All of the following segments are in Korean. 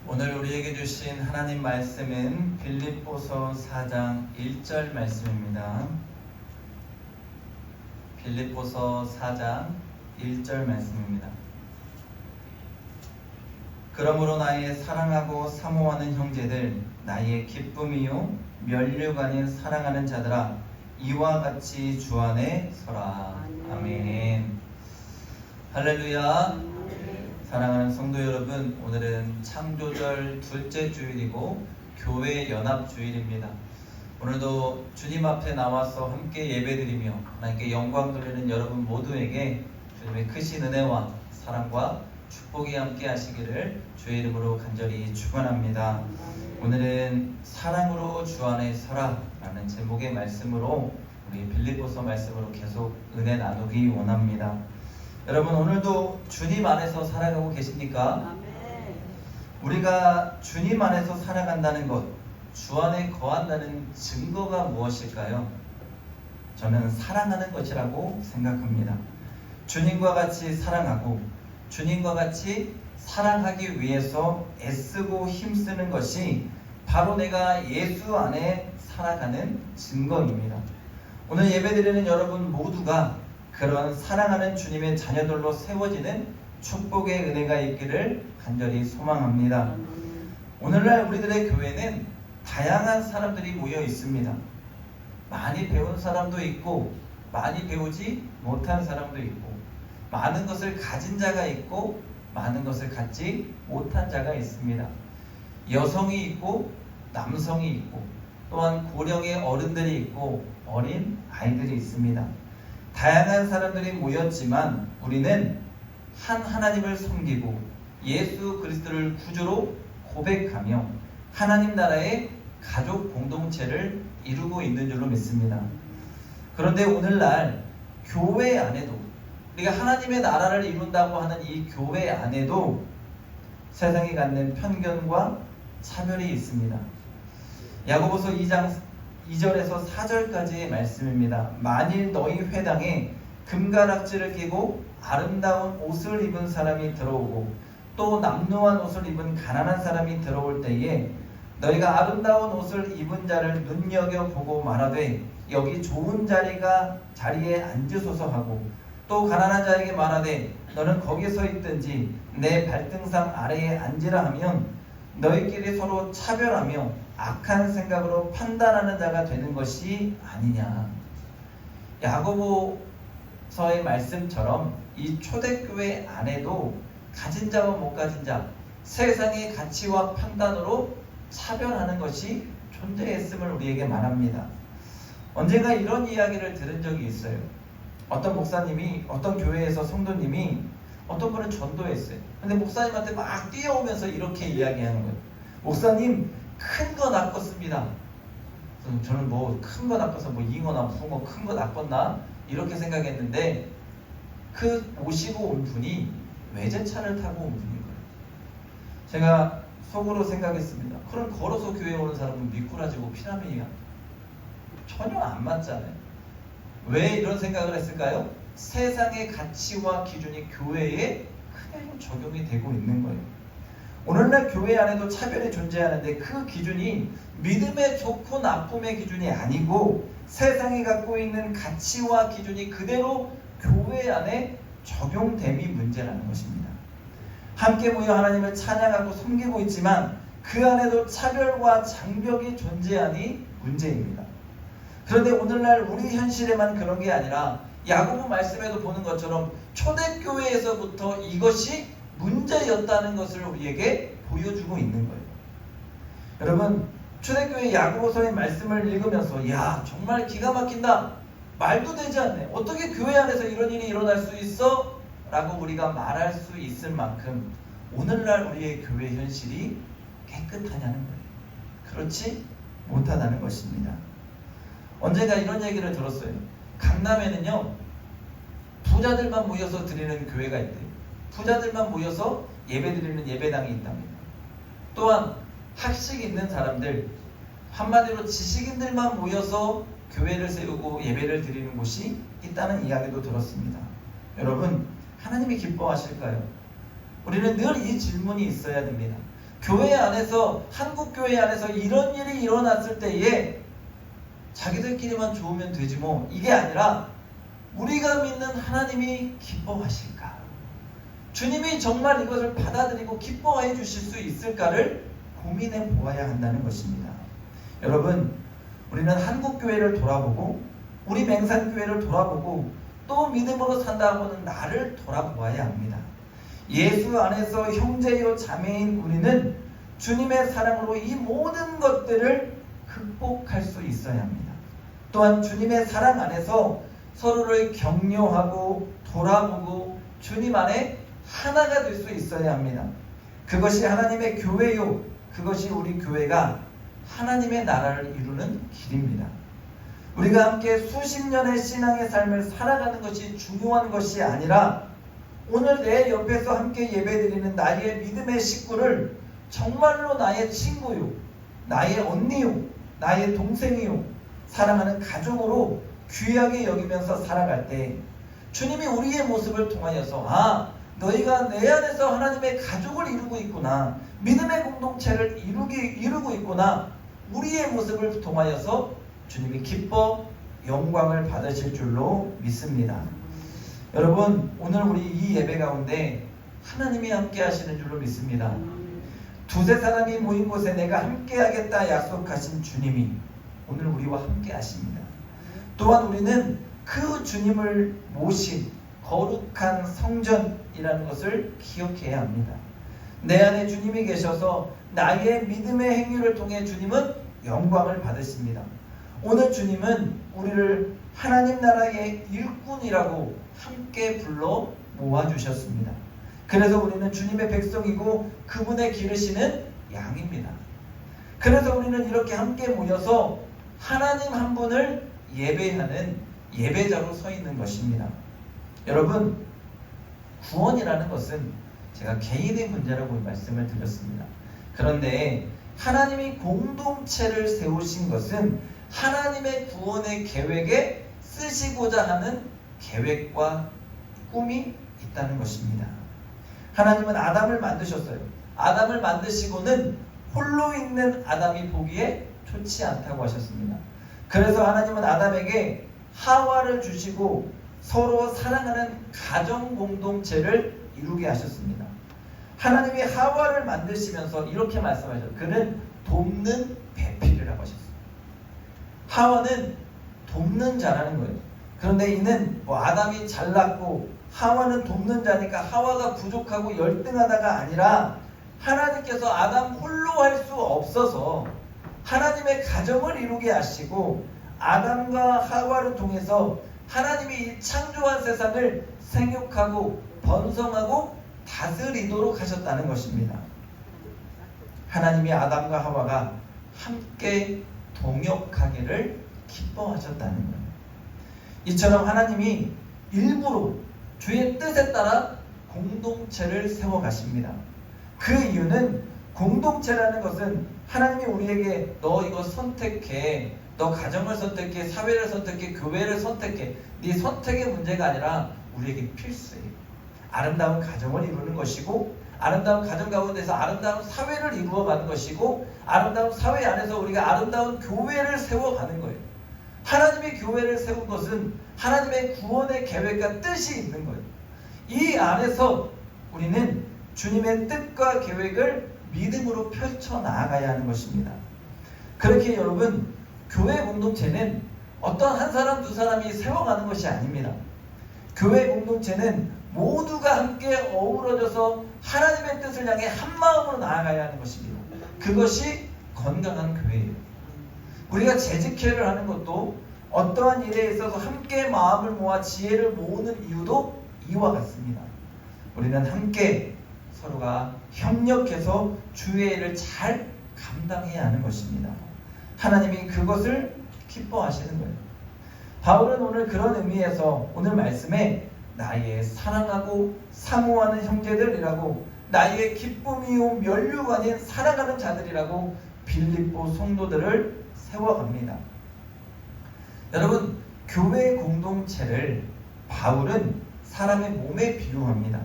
오늘 우리에게 주신 하나님 말씀은 빌립보서 4장 1절 말씀입니다. 빌립보서 4장 1절 말씀입니다. 그러므로 나의 사랑하고 사모하는 형제들, 나의 기쁨이요 면류관인 사랑하는 자들아, 이와 같이 주 안에 서라. 아멘. 할렐루야. 사랑하는 성도 여러분, 오늘은 창조절 둘째 주일이고 교회 연합 주일입니다. 오늘도 주님 앞에 나와서 함께 예배드리며 하나님께 영광 돌리는 여러분 모두에게 주님의 크신 은혜와 사랑과 축복이 함께 하시기를 주의 이름으로 간절히 축원합니다. 오늘은 사랑으로 주 안에 서라 라는 제목의 말씀으로 우리 빌립보서 말씀으로 계속 은혜 나누기 원합니다. 여러분, 오늘도 주님 안에서 살아가고 계십니까? 아멘. 우리가 주님 안에서 살아간다는 것, 주 안에 거한다는 증거가 무엇일까요? 저는 사랑하는 것이라고 생각합니다. 주님과 같이 사랑하고 주님과 같이 사랑하기 위해서 애쓰고 힘쓰는 것이 바로 내가 예수 안에 살아가는 증거입니다. 오늘 예배드리는 여러분 모두가 그런 사랑하는 주님의 자녀들로 세워지는 축복의 은혜가 있기를 간절히 소망합니다. 오늘날 우리들의 교회는 다양한 사람들이 모여 있습니다. 많이 배운 사람도 있고 많이 배우지 못한 사람도 있고, 많은 것을 가진 자가 있고 많은 것을 갖지 못한 자가 있습니다. 여성이 있고 남성이 있고, 또한 고령의 어른들이 있고 어린 아이들이 있습니다. 다양한 사람들이 모였지만 우리는 한 하나님을 섬기고 예수 그리스도를 구주로 고백하며 하나님 나라의 가족 공동체를 이루고 있는 줄로 믿습니다. 그런데 오늘날 교회 안에도, 우리가 하나님의 나라를 이룬다고 하는 이 교회 안에도 세상이 갖는 편견과 차별이 있습니다. 야고보서 2장 2절에서 4절까지의 말씀입니다. 만일 너희 회당에 금가락지를 끼고 아름다운 옷을 입은 사람이 들어오고 또 남루한 옷을 입은 가난한 사람이 들어올 때에 너희가 아름다운 옷을 입은 자를 눈여겨보고 말하되 여기 좋은 자리에 앉으소서 하고, 또 가난한 자에게 말하되 너는 거기 서 있든지 내 발등상 아래에 앉으라 하면 너희끼리 서로 차별하며 악한 생각으로 판단하는 자가 되는 것이 아니냐. 야고보서의 말씀처럼 이 초대교회 안에도 가진 자와 못 가진 자, 세상의 가치와 판단으로 차별하는 것이 존재했음을 우리에게 말합니다. 언젠가 이런 이야기를 들은 적이 있어요. 어떤 목사님이, 어떤 교회에서 성도님이 어떤 분을 전도했어요. 근데 목사님한테 막 뛰어오면서 이렇게 이야기하는 거예요. 목사님, 큰 거 낚았습니다. 저는 뭐 큰 거 낚아서 뭐 잉어나 붕어 큰 거 낚았나 이렇게 생각했는데, 그 모시고 온 분이 외제차를 타고 온 분인 거예요. 제가 속으로 생각했습니다. 그럼 걸어서 교회에 오는 사람은 미꾸라지고 피라미야. 전혀 안 맞잖아요. 왜 이런 생각을 했을까요? 세상의 가치와 기준이 교회에 그대로 적용이 되고 있는 거예요. 오늘날 교회 안에도 차별이 존재하는데 그 기준이 믿음의 좋고 나쁨의 기준이 아니고 세상이 갖고 있는 가치와 기준이 그대로 교회 안에 적용됨이 문제라는 것입니다. 함께 모여 하나님을 찬양하고 섬기고 있지만 그 안에도 차별과 장벽이 존재하니 문제입니다. 그런데 오늘날 우리 현실에만 그런 게 아니라 야고보 말씀에도 보는 것처럼 초대교회에서부터 이것이 문제였다는 것을 우리에게 보여주고 있는 거예요. 여러분, 초대교회 야고보서의 말씀을 읽으면서 야, 정말 기가 막힌다, 말도 되지 않네, 어떻게 교회 안에서 이런 일이 일어날 수 있어? 라고 우리가 말할 수 있을 만큼 오늘날 우리의 교회 현실이 깨끗하냐는 거예요. 그렇지 못하다는 것입니다. 언젠가 이런 얘기를 들었어요. 강남에는요, 부자들만 모여서 드리는 교회가 있대요. 부자들만 모여서 예배드리는 예배당이 있답니다. 또한 학식 있는 사람들, 한마디로 지식인들만 모여서 교회를 세우고 예배를 드리는 곳이 있다는 이야기도 들었습니다. 여러분, 하나님이 기뻐하실까요? 우리는 늘 이 질문이 있어야 됩니다. 교회 안에서, 한국 교회 안에서 이런 일이 일어났을 때에 자기들끼리만 좋으면 되지 뭐, 이게 아니라 우리가 믿는 하나님이 기뻐하실까? 주님이 정말 이것을 받아들이고 기뻐해 주실 수 있을까를 고민해 보아야 한다는 것입니다. 여러분, 우리는 한국 교회를 돌아보고 우리 맹산 교회를 돌아보고 또 믿음으로 산다고는 나를 돌아보아야 합니다. 예수 안에서 형제요 자매인 우리는 주님의 사랑으로 이 모든 것들을 극복할 수 있어야 합니다. 또한 주님의 사랑 안에서 서로를 격려하고 돌아보고 주님 안에 하나가 될 수 있어야 합니다. 그것이 하나님의 교회요, 그것이 우리 교회가 하나님의 나라를 이루는 길입니다. 우리가 함께 수십 년의 신앙의 삶을 살아가는 것이 중요한 것이 아니라 오늘 내 옆에서 함께 예배드리는 나의 믿음의 식구를 정말로 나의 친구요, 나의 언니요, 나의 동생이요, 사랑하는 가족으로 귀하게 여기면서 살아갈 때 주님이 우리의 모습을 통하여서 너희가 내 안에서 하나님의 가족을 이루고 있구나, 믿음의 공동체를 이루고 있구나, 우리의 모습을 통하여서 주님이 기뻐 영광을 받으실 줄로 믿습니다. 여러분, 오늘 우리 이 예배 가운데 하나님이 함께 하시는 줄로 믿습니다. 두세 사람이 모인 곳에 내가 함께 하겠다 약속하신 주님이 오늘 우리와 함께 하십니다. 또한 우리는 그 주님을 모신 거룩한 성전이라는 것을 기억해야 합니다. 내 안에 주님이 계셔서 나의 믿음의 행위를 통해 주님은 영광을 받으십니다. 오늘 주님은 우리를 하나님 나라의 일꾼이라고 함께 불러 모아주셨습니다. 그래서 우리는 주님의 백성이고 그분의 기르시는 양입니다. 그래서 우리는 이렇게 함께 모여서 하나님 한 분을 예배하는 예배자로 서 있는 것입니다. 여러분, 구원이라는 것은 제가 개인의 문제라고 말씀을 드렸습니다. 그런데 하나님이 공동체를 세우신 것은 하나님의 구원의 계획에 쓰시고자 하는 계획과 꿈이 있다는 것입니다. 하나님은 아담을 만드셨어요. 아담을 만드시고는 홀로 있는 아담이 보기에 좋지 않다고 하셨습니다. 그래서 하나님은 아담에게 하와를 주시고 서로 사랑하는 가정 공동체를 이루게 하셨습니다. 하나님이 하와를 만드시면서 이렇게 말씀하셨어요. 그는 돕는 배필이라고 하셨어요. 하와는 돕는 자라는 거예요. 그런데 이는 아담이 잘났고 하와는 돕는 자니까 하와가 부족하고 열등하다가 아니라 하나님께서 아담 홀로 할 수 없어서 하나님의 가정을 이루게 하시고 아담과 하와를 통해서 하나님이 이 창조한 세상을 생육하고 번성하고 다스리도록 하셨다는 것입니다. 하나님이 아담과 하와가 함께 동역하기를 기뻐하셨다는 거예요. 이처럼 하나님이 일부러 주의 뜻에 따라 공동체를 세워가십니다. 그 이유는 공동체라는 것은 하나님이 우리에게 너 이거 선택해, 너 가정을 선택해, 사회를 선택해, 교회를 선택해, 네 선택의 문제가 아니라 우리에게 필수예요. 아름다운 가정을 이루는 것이고 아름다운 가정 가운데서 아름다운 사회를 이루어가는 것이고 아름다운 사회 안에서 우리가 아름다운 교회를 세워가는 거예요. 하나님의 교회를 세운 것은 하나님의 구원의 계획과 뜻이 있는 거예요. 이 안에서 우리는 주님의 뜻과 계획을 믿음으로 펼쳐나가야 하는 것입니다. 그렇게 여러분, 교회 공동체는 어떤 한 사람 두 사람이 세워가는 것이 아닙니다. 교회 공동체는 모두가 함께 어우러져서 하나님의 뜻을 향해 한 마음으로 나아가야 하는 것입니다. 그것이 건강한 교회예요. 우리가 재직회를 하는 것도 어떠한 일에 있어서 함께 마음을 모아 지혜를 모으는 이유도 이와 같습니다. 우리는 함께 서로가 협력해서 주의 일을 잘 감당해야 하는 것입니다. 하나님이 그것을 기뻐하시는 거예요. 바울은 오늘 그런 의미에서 오늘 말씀에 나의 사랑하고 사모하는 형제들이라고, 나의 기쁨이요 면류가 아닌 사랑하는 자들이라고 빌립보 성도들을 세워갑니다. 여러분, 교회 공동체를 바울은 사람의 몸에 비유합니다.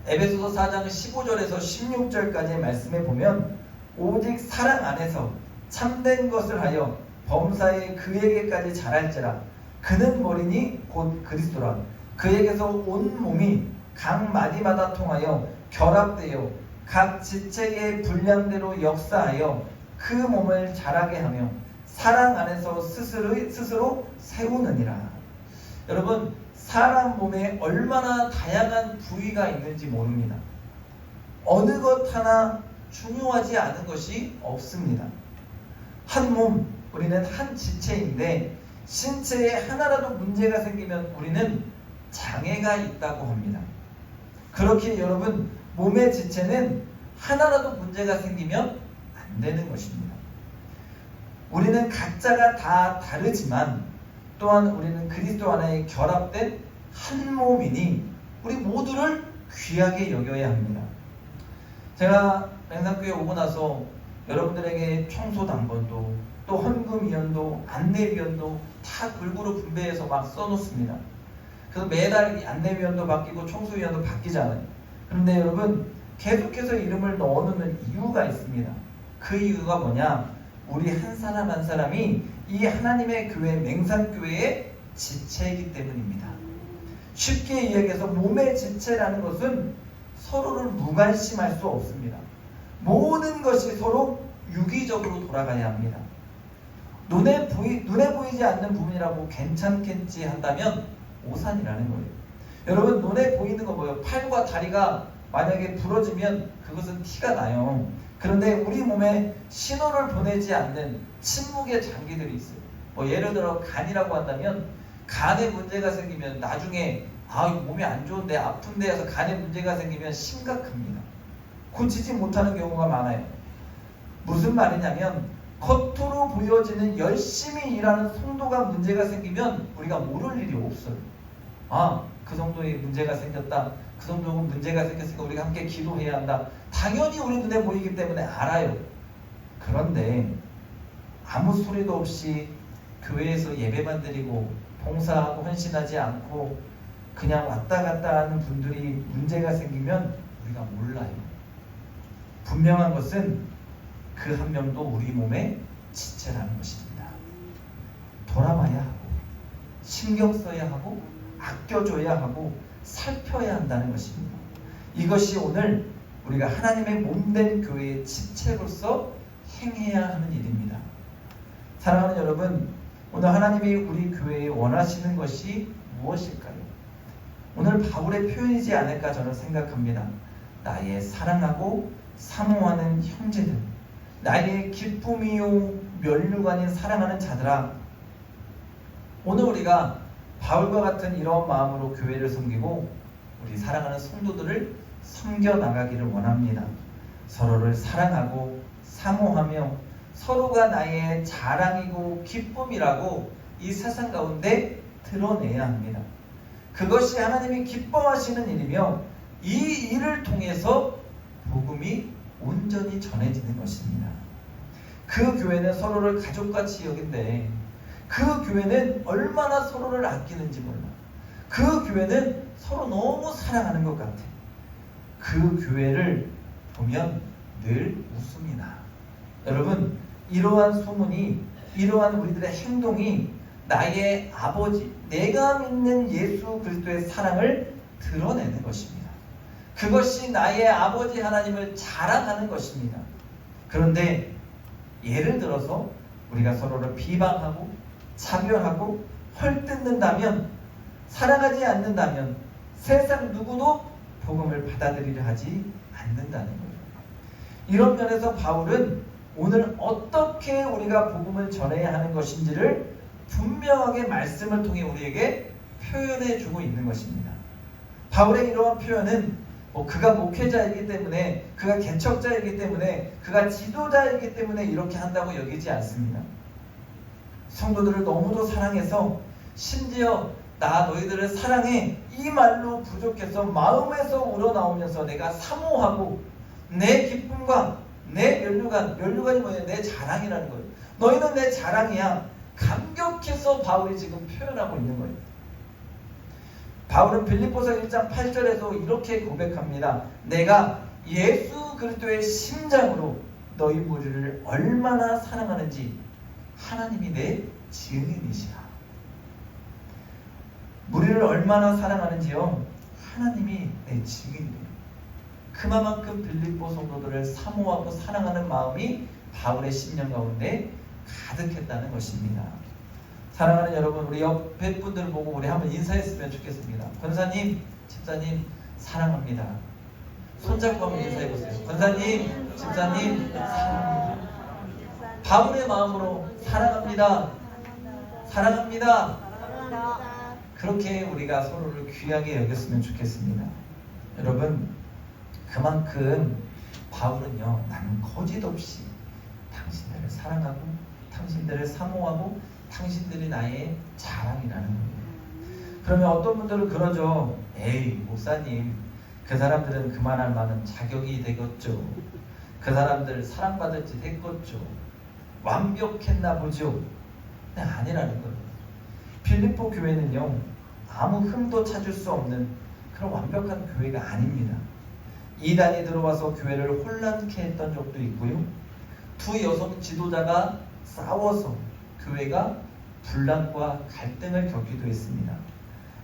에베소서 4장 15절에서 16절까지의 말씀에 보면 오직 사랑 안에서 참된 것을 하여 범사에 그에게까지 자랄지라. 그는 머리니 곧 그리스도라. 그에게서 온 몸이 각 마디마다 통하여 결합되어 각 지체의 분량대로 역사하여 그 몸을 자라게 하며 사랑 안에서 스스로 세우느니라. 여러분, 사람 몸에 얼마나 다양한 부위가 있는지 모릅니다. 어느 것 하나 중요하지 않은 것이 없습니다. 한 몸, 우리는 한 지체인데 신체에 하나라도 문제가 생기면 우리는 장애가 있다고 합니다. 그렇게 여러분, 몸의 지체는 하나라도 문제가 생기면 안 되는 것입니다. 우리는 각자가 다 다르지만 또한 우리는 그리스도 안에 결합된 한 몸이니 우리 모두를 귀하게 여겨야 합니다. 제가 맹산교회 오고 나서 여러분들에게 청소 당번도 또 헌금위원도 안내위원도 다 골고루 분배해서 막 써놓습니다. 그래서 매달 안내위원도 바뀌고 청소위원도 바뀌잖아요. 그런데 여러분, 계속해서 이름을 넣어놓는 이유가 있습니다. 그 이유가 뭐냐? 우리 한 사람 한 사람이 이 하나님의 교회, 맹산교회의 지체이기 때문입니다. 쉽게 이야기해서 몸의 지체라는 것은 서로를 무관심할 수 없습니다. 모든 것이 서로 유기적으로 돌아가야 합니다. 눈에 보이지 않는 부분이라고 괜찮겠지 한다면 오산이라는 거예요. 여러분, 눈에 보이는 거 뭐예요? 팔과 다리가 만약에 부러지면 그것은 티가 나요. 그런데 우리 몸에 신호를 보내지 않는 침묵의 장기들이 있어요. 예를 들어 간이라고 한다면 간에 문제가 생기면 나중에 몸이 안 좋은데 아픈데 해서 간에 문제가 생기면 심각합니다. 고치지 못하는 경우가 많아요. 무슨 말이냐면 겉으로 보여지는 열심히 일하는 성도가 문제가 생기면 우리가 모를 일이 없어요. 그 정도의 문제가 생겼다. 그 정도는 문제가 생겼으니까 우리가 함께 기도해야 한다. 당연히 우리 눈에 보이기 때문에 알아요. 그런데 아무 소리도 없이 교회에서 예배만 드리고 봉사하고 헌신하지 않고 그냥 왔다 갔다 하는 분들이 문제가 생기면 우리가 몰라요. 분명한 것은 그 한 명도 우리 몸의 지체라는 것입니다. 돌아봐야 하고 신경 써야 하고 아껴줘야 하고 살펴야 한다는 것입니다. 이것이 오늘 우리가 하나님의 몸된 교회의 지체로서 행해야 하는 일입니다. 사랑하는 여러분, 오늘 하나님이 우리 교회에 원하시는 것이 무엇일까요? 오늘 바울의 표현이지 않을까 저는 생각합니다. 나의 사랑하고 사모하는 형제들, 나의 기쁨이요 면류관인 사랑하는 자들아, 오늘 우리가 바울과 같은 이런 마음으로 교회를 섬기고 우리 사랑하는 성도들을 섬겨나가기를 원합니다. 서로를 사랑하고 사모하며 서로가 나의 자랑이고 기쁨이라고 이 세상 가운데 드러내야 합니다. 그것이 하나님이 기뻐하시는 일이며 이 일을 통해서 복음이 온전히 전해지는 것입니다. 그 교회는 서로를 가족같이 여긴데 그 교회는 얼마나 서로를 아끼는지 몰라. 그 교회는 서로 너무 사랑하는 것 같아. 그 교회를 보면 늘 웃음이 나. 여러분, 이러한 소문이, 이러한 우리들의 행동이 나의 아버지, 내가 믿는 예수 그리스도의 사랑을 드러내는 것입니다. 그것이 나의 아버지 하나님을 자랑하는 것입니다. 그런데 예를 들어서 우리가 서로를 비방하고 차별하고 헐뜯는다면, 사랑하지 않는다면 세상 누구도 복음을 받아들이려 하지 않는다는 거예요. 이런 면에서 바울은 오늘 어떻게 우리가 복음을 전해야 하는 것인지를 분명하게 말씀을 통해 우리에게 표현해 주고 있는 것입니다. 바울의 이러한 표현은 그가 목회자이기 때문에, 그가 개척자이기 때문에, 그가 지도자이기 때문에 이렇게 한다고 여기지 않습니다. 성도들을 너무도 사랑해서 심지어 나 너희들을 사랑해 이 말로 부족해서 마음에서 우러나오면서 내가 사모하고 내 기쁨과 내 면류관이 뭐예요? 내 자랑이라는 거예요. 너희는 내 자랑이야. 감격해서 바울이 지금 표현하고 있는 거예요. 바울은 빌립보서 1장 8절에도 이렇게 고백합니다. 내가 예수 그리스도의 심장으로 너희 무리를 얼마나 사랑하는지 하나님이 내 증인이시라. 무리를 얼마나 사랑하는지요? 하나님이 내 증인이에요. 그만큼 빌립보 성도들을 사모하고 사랑하는 마음이 바울의 심령 가운데 가득했다는 것입니다. 사랑하는 여러분, 우리 옆에 분들을 보고 우리 한번 인사했으면 좋겠습니다. 권사님, 집사님 사랑합니다. 손잡고 한번 인사해보세요. 권사님, 집사님 사랑합니다. 바울의 마음으로 사랑합니다. 사랑합니다. 그렇게 우리가 서로를 귀하게 여겼으면 좋겠습니다. 여러분, 그만큼 바울은요, 나는 거짓없이 당신들을 사랑하고 당신들을 사모하고 당신들이 나의 자랑이라는 거예요. 그러면 어떤 분들은 그러죠. 에이, 목사님, 그 사람들은 그만할 만한 자격이 되겠죠. 그 사람들 사랑받을 짓 했겠죠. 완벽했나 보죠. 근데 아니라는 거예요. 빌립보 교회는요, 아무 흠도 찾을 수 없는 그런 완벽한 교회가 아닙니다. 이단이 들어와서 교회를 혼란케 했던 적도 있고요. 두 여성 지도자가 싸워서 교회가 분란과 갈등을 겪기도 했습니다.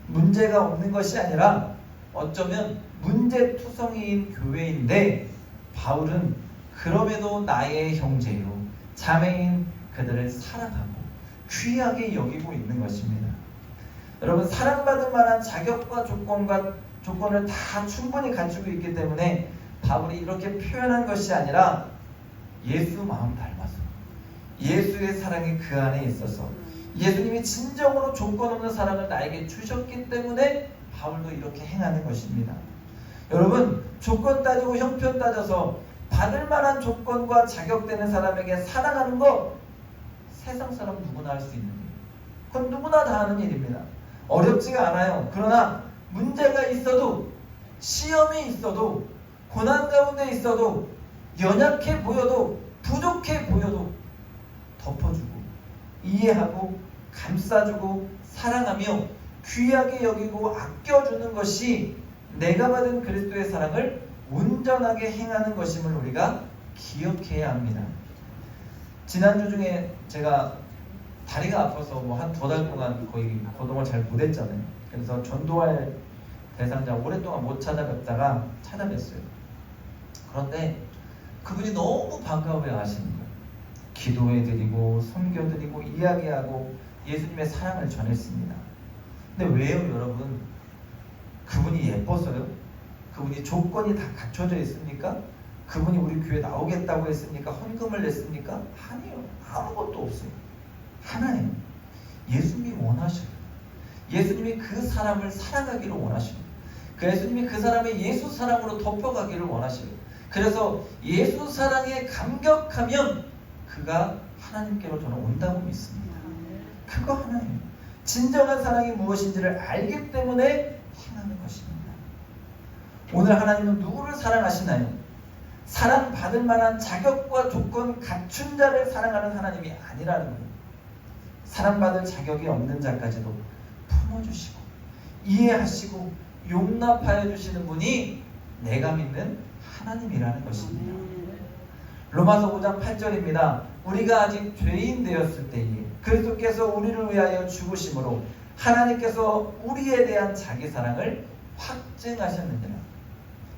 문제가 없는 것이 아니라 어쩌면 문제투성이인 교회인데 바울은 그럼에도 나의 형제요 자매인 그들을 사랑하고 귀하게 여기고 있는 것입니다. 여러분, 사랑받을 만한 자격과 조건을 다 충분히 갖추고 있기 때문에 바울이 이렇게 표현한 것이 아니라 예수 마음 닮아서 예수의 사랑이 그 안에 있어서 예수님이 진정으로 조건 없는 사랑을 나에게 주셨기 때문에 바울도 이렇게 행하는 것입니다. 여러분, 조건 따지고 형편 따져서 받을 만한 조건과 자격되는 사람에게 사랑하는 거 세상 사람 누구나 할 수 있는 일이에요. 그건 누구나 다 하는 일입니다. 어렵지가 않아요. 그러나 문제가 있어도, 시험이 있어도, 고난 가운데 있어도, 연약해 보여도, 부족해 보여도 덮어주고 이해하고 감싸주고 사랑하며 귀하게 여기고 아껴주는 것이 내가 받은 그리스도의 사랑을 온전하게 행하는 것임을 우리가 기억해야 합니다. 지난주 중에 제가 다리가 아파서 한 2달 동안 거의 거동을 잘 못했잖아요. 그래서 전도할 대상자 오랫동안 못 찾아뵙다가 찾아뵀어요. 그런데 그분이 너무 반가워해 하시는 거예요. 기도해드리고 섬겨드리고 이야기하고 예수님의 사랑을 전했습니다. 근데 왜요, 여러분? 그분이 예뻐서요? 그분이 조건이 다 갖춰져 있습니까? 그분이 우리 교회 나오겠다고 했습니까? 헌금을 냈습니까? 아니요. 아무것도 없어요. 하나님, 예수님이 원하셔요. 예수님이 그 사람을 사랑하기를 원하셔요. 그 예수님이 그 사람의 예수 사랑으로 덮어가기를 원하셔요. 그래서 예수 사랑에 감격하면 그가 하나님께로 저는 온다고 믿습니다. 그거 하나예요. 진정한 사랑이 무엇인지를 알기 때문에 행하는 것입니다. 오늘 하나님은 누구를 사랑하시나요? 사랑받을 만한 자격과 조건 갖춘 자를 사랑하는 하나님이 아니라는 거예요. 사랑받을 자격이 없는 자까지도 품어주시고 이해하시고 용납하여 주시는 분이 내가 믿는 하나님이라는 것입니다. 로마서 5장 8절입니다. 우리가 아직 죄인 되었을 때에 그리스도께서 우리를 위하여 죽으심으로 하나님께서 우리에 대한 자기 사랑을 확증하셨느니라.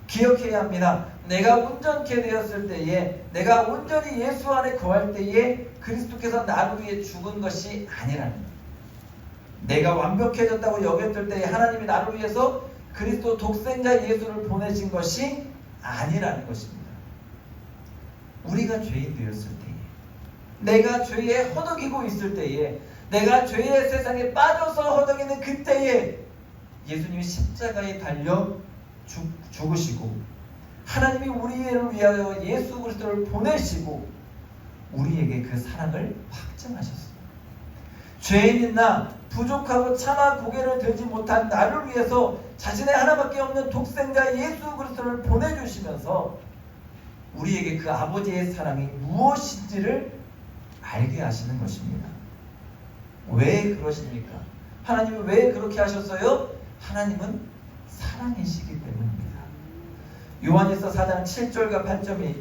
기억해야 합니다. 내가 온전케 되었을 때에, 내가 온전히 예수 안에 거할 때에 그리스도께서 나를 위해 죽은 것이 아니라는 거예요. 내가 완벽해졌다고 여겼을 때에 하나님이 나를 위해서 그리스도 독생자 예수를 보내신 것이 아니라는 것입니다. 우리가 죄인 되었을 때에, 내가 죄에 허덕이고 있을 때에, 내가 죄의 세상에 빠져서 허덕이는 그때에 예수님이 십자가에 달려 죽으시고 하나님이 우리를 위하여 예수 그리스도를 보내시고 우리에게 그 사랑을 확증하셨습니다. 죄인인 나, 부족하고 차마 고개를 들지 못한 나를 위해서 자신의 하나밖에 없는 독생자 예수 그리스도를 보내주시면서 우리에게 그 아버지의 사랑이 무엇인지를 알게 하시는 것입니다. 왜 그러십니까? 하나님은 왜 그렇게 하셨어요? 하나님은 사랑이시기 때문입니다. 요한일서 4장 7절과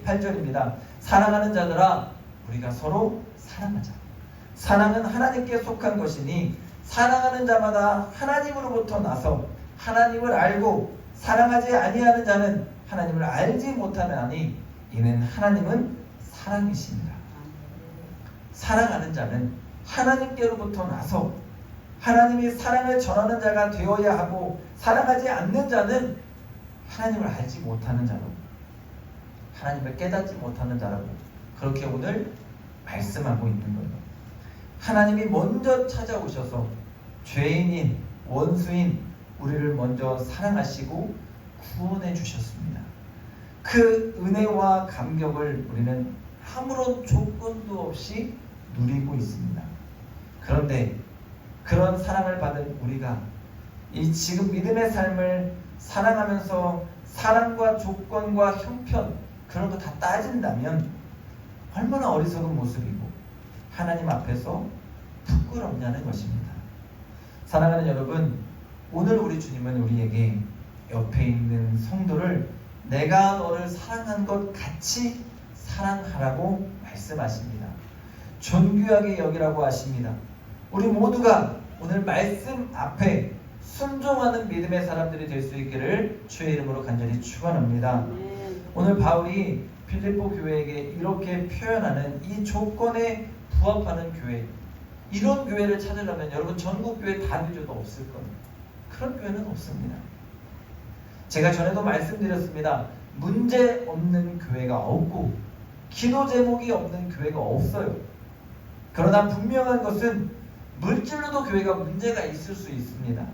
8절입니다. 사랑하는 자들아 우리가 서로 사랑하자. 사랑은 하나님께 속한 것이니 사랑하는 자마다 하나님으로부터 나서 하나님을 알고 사랑하지 아니하는 자는 하나님을 알지 못하나니 이는 하나님은 사랑이십니다. 사랑하는 자는 하나님께로부터 나서 하나님이 사랑을 전하는 자가 되어야 하고 사랑하지 않는 자는 하나님을 알지 못하는 자로 하나님을 깨닫지 못하는 자라고 그렇게 오늘 말씀하고 있는 거예요. 하나님이 먼저 찾아오셔서 죄인인 원수인 우리를 먼저 사랑하시고 구원해 주셨습니다. 그 은혜와 감격을 우리는 아무런 조건도 없이 누리고 있습니다. 그런데 그런 사랑을 받은 우리가 이 지금 믿음의 삶을 살아가면서 사랑과 조건과 형편 그런 거 다 따진다면 얼마나 어리석은 모습이고 하나님 앞에서 부끄럽냐는 것입니다. 사랑하는 여러분, 오늘 우리 주님은 우리에게 옆에 있는 성도를 내가 너를 사랑한 것 같이 사랑하라고 말씀하십니다. 존귀하게 여기라고 하십니다. 우리 모두가 오늘 말씀 앞에 순종하는 믿음의 사람들이 될 수 있기를 주의 이름으로 간절히 축원합니다. 오늘 바울이 빌립보 교회에게 이렇게 표현하는 이 조건에 부합하는 교회, 이런 교회를 찾으려면 여러분 전국 교회 다니셔도 없을 거예요. 그런 교회는 없습니다. 제가 전에도 말씀드렸습니다. 문제 없는 교회가 없고 기도 제목이 없는 교회가 없어요. 그러나 분명한 것은 물질로도 교회가 문제가 있을 수 있습니다.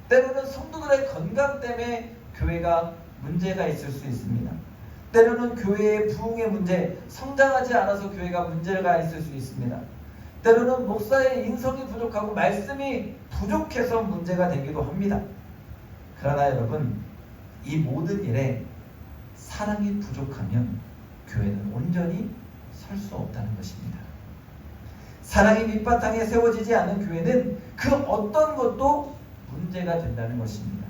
때로는 성도들의 건강 때문에 교회가 문제가 있을 수 있습니다. 때로는 교회의 부흥의 문제, 성장하지 않아서 교회가 문제가 있을 수 있습니다. 때로는 목사의 인성이 부족하고 말씀이 부족해서 문제가 되기도 합니다. 그러나 여러분, 이 모든 일에 사랑이 부족하면 교회는 온전히 설 수 없다는 것입니다. 사랑이 밑바탕에 세워지지 않은 교회는 그 어떤 것도 문제가 된다는 것입니다.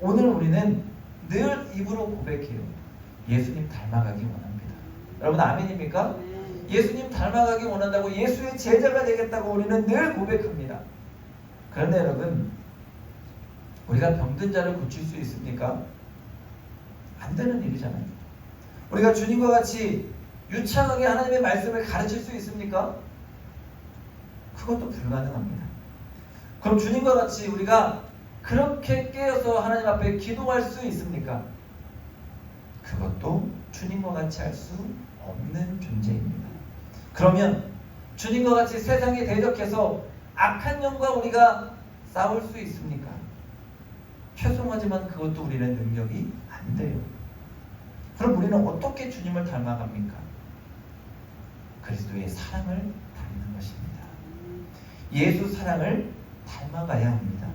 오늘 우리는 늘 입으로 고백해요. 예수님 닮아가기 원합니다. 여러분 아멘입니까? 예수님 닮아가기 원한다고 예수의 제자가 되겠다고 우리는 늘 고백합니다. 그런데 여러분, 우리가 병든 자를 고칠 수 있습니까? 안 되는 일이잖아요. 우리가 주님과 같이 유창하게 하나님의 말씀을 가르칠 수 있습니까? 그것도 불가능합니다. 그럼 주님과 같이 우리가 그렇게 깨어서 하나님 앞에 기도할 수 있습니까? 그것도 주님과 같이 할 수 없는 존재입니다. 그러면 주님과 같이 세상에 대적해서 악한 영과 우리가 싸울 수 있습니까? 죄송하지만 그것도 우리는 능력이 안 돼요. 그럼 우리는 어떻게 주님을 닮아갑니까? 그리스도의 사랑을 닮는 것입니다. 예수 사랑을 닮아가야 합니다.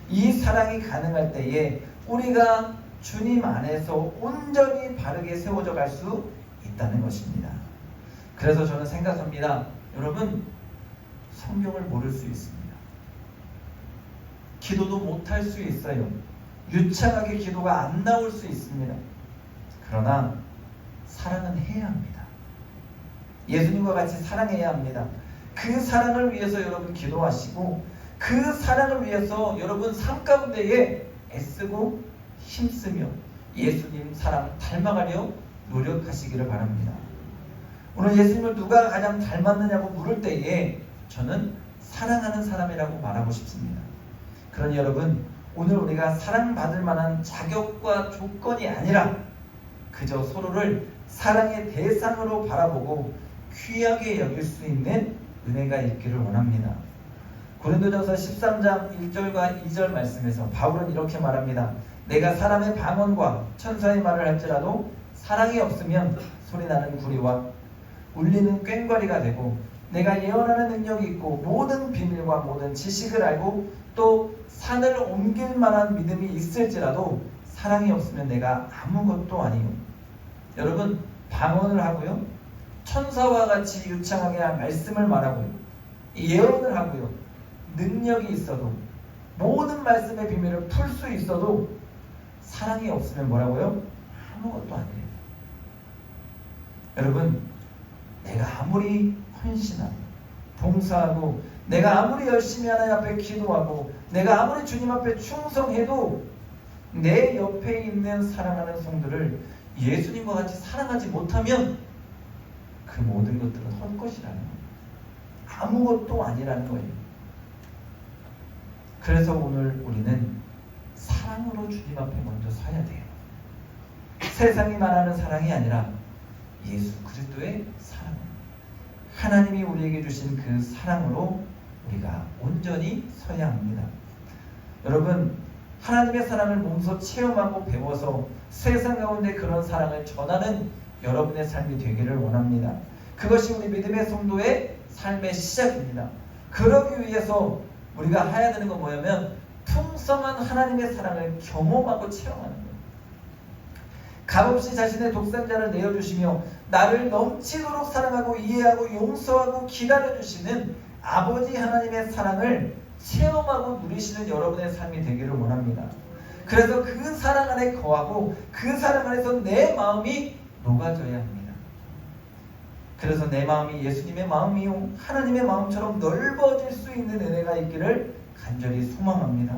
이 사랑이 가능할 때에 우리가 주님 안에서 온전히 바르게 세워져 갈 수 있다는 것입니다. 그래서 저는 생각합니다. 여러분, 성경을 모를 수 있습니다. 기도도 못할 수 있어요. 유창하게 기도가 안 나올 수 있습니다. 그러나 사랑은 해야 합니다. 예수님과 같이 사랑해야 합니다. 그 사랑을 위해서 여러분 기도하시고 그 사랑을 위해서 여러분 삶 가운데에 애쓰고 힘쓰며 예수님 사랑 닮아가려 노력하시기를 바랍니다. 오늘 예수님을 누가 가장 닮았느냐고 물을 때에 저는 사랑하는 사람이라고 말하고 싶습니다. 그러니 여러분, 오늘 우리가 사랑받을 만한 자격과 조건이 아니라 그저 서로를 사랑의 대상으로 바라보고 귀하게 여길 수 있는 은혜가 있기를 원합니다. 고린도전서 13장 1절과 2절 말씀에서 바울은 이렇게 말합니다. 내가 사람의 방언과 천사의 말을 할지라도 사랑이 없으면 소리나는 구리와 울리는 꽹과리가 되고 내가 예언하는 능력이 있고 모든 비밀과 모든 지식을 알고 또 산을 옮길 만한 믿음이 있을지라도 사랑이 없으면 내가 아무것도 아니요. 여러분, 방언을 하고요, 천사와 같이 유창하게 말씀을 말하고요, 예언을 하고요, 능력이 있어도 모든 말씀의 비밀을 풀 수 있어도 사랑이 없으면 뭐라고요? 아무것도 안 돼요. 여러분, 내가 아무리 헌신하고 봉사하고 내가 아무리 열심히 하나님 앞에 기도하고 내가 아무리 주님 앞에 충성해도 내 옆에 있는 사랑하는 성도를 예수님과 같이 사랑하지 못하면 그 모든 것들은 헛것이라는 거예요. 아무것도 아니라는 거예요. 그래서 오늘 우리는 사랑으로 주님 앞에 먼저 서야 돼요. 세상이 말하는 사랑이 아니라 예수 그리스도의 사랑, 하나님이 우리에게 주신 그 사랑으로 우리가 온전히 서야 합니다. 여러분, 하나님의 사랑을 몸소 체험하고 배워서 세상 가운데 그런 사랑을 전하는 여러분의 삶이 되기를 원합니다. 그것이 우리 믿음의 성도의 삶의 시작입니다. 그러기 위해서 우리가 해야 되는 건 뭐냐면 풍성한 하나님의 사랑을 경험하고 체험하는 거예요. 값없이 자신의 독생자를 내어주시며 나를 넘치도록 사랑하고 이해하고 용서하고 기다려주시는 아버지 하나님의 사랑을 체험하고 누리시는 여러분의 삶이 되기를 원합니다. 그래서 그 사랑 안에 거하고 그 사랑 안에서 내 마음이 녹아져야 합니다. 그래서 내 마음이 예수님의 마음이요 하나님의 마음처럼 넓어질 수 있는 은혜가 있기를 간절히 소망합니다.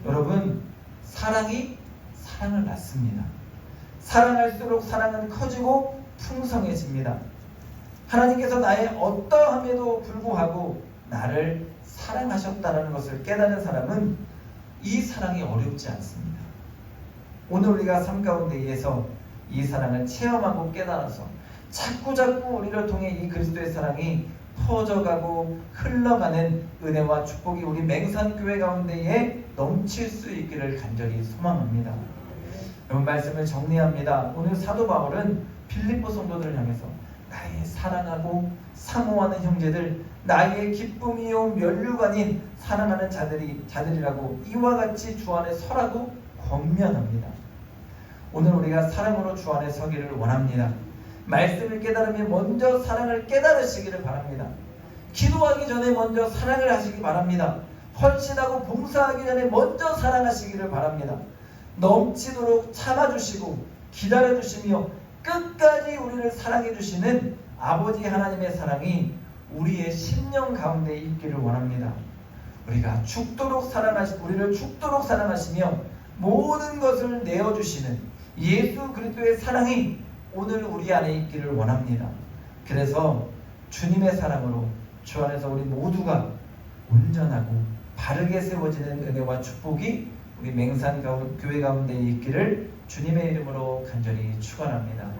여러분, 사랑이 사랑을 낳습니다. 사랑할수록 사랑은 커지고 풍성해집니다. 하나님께서 나의 어떠함에도 불구하고 나를 사랑하셨다는 것을 깨닫는 사람은 이 사랑이 어렵지 않습니다. 오늘 우리가 삶 가운데에서 이 사랑을 체험하고 깨달아서 자꾸자꾸 우리를 통해 이 그리스도의 사랑이 퍼져가고 흘러가는 은혜와 축복이 우리 맹산교회 가운데에 넘칠 수 있기를 간절히 소망합니다. 여러분, 말씀을 정리합니다. 오늘 사도 바울은 빌립보 성도들을 향해서 나의 사랑하고 사모하는 형제들, 나의 기쁨이요 면류관인 사랑하는 자들이라고 이와 같이 주 안에 서라고 권면합니다. 오늘 우리가 사랑으로 주 안에 서기를 원합니다. 말씀을 깨달으면 먼저 사랑을 깨달으시기를 바랍니다. 기도하기 전에 먼저 사랑을 하시기 바랍니다. 헌신하고 봉사하기 전에 먼저 사랑하시기를 바랍니다. 넘치도록 참아주시고 기다려주시며 끝까지 우리를 사랑해주시는 아버지 하나님의 사랑이 우리의 심령 가운데 있기를 원합니다. 우리를 죽도록 사랑하시며 모든 것을 내어주시는 예수 그리스도의 사랑이 오늘 우리 안에 있기를 원합니다. 그래서 주님의 사랑으로 주 안에서 우리 모두가 온전하고 바르게 세워지는 은혜와 축복이 우리 맹산교회 가운데 있기를 주님의 이름으로 간절히 축원합니다.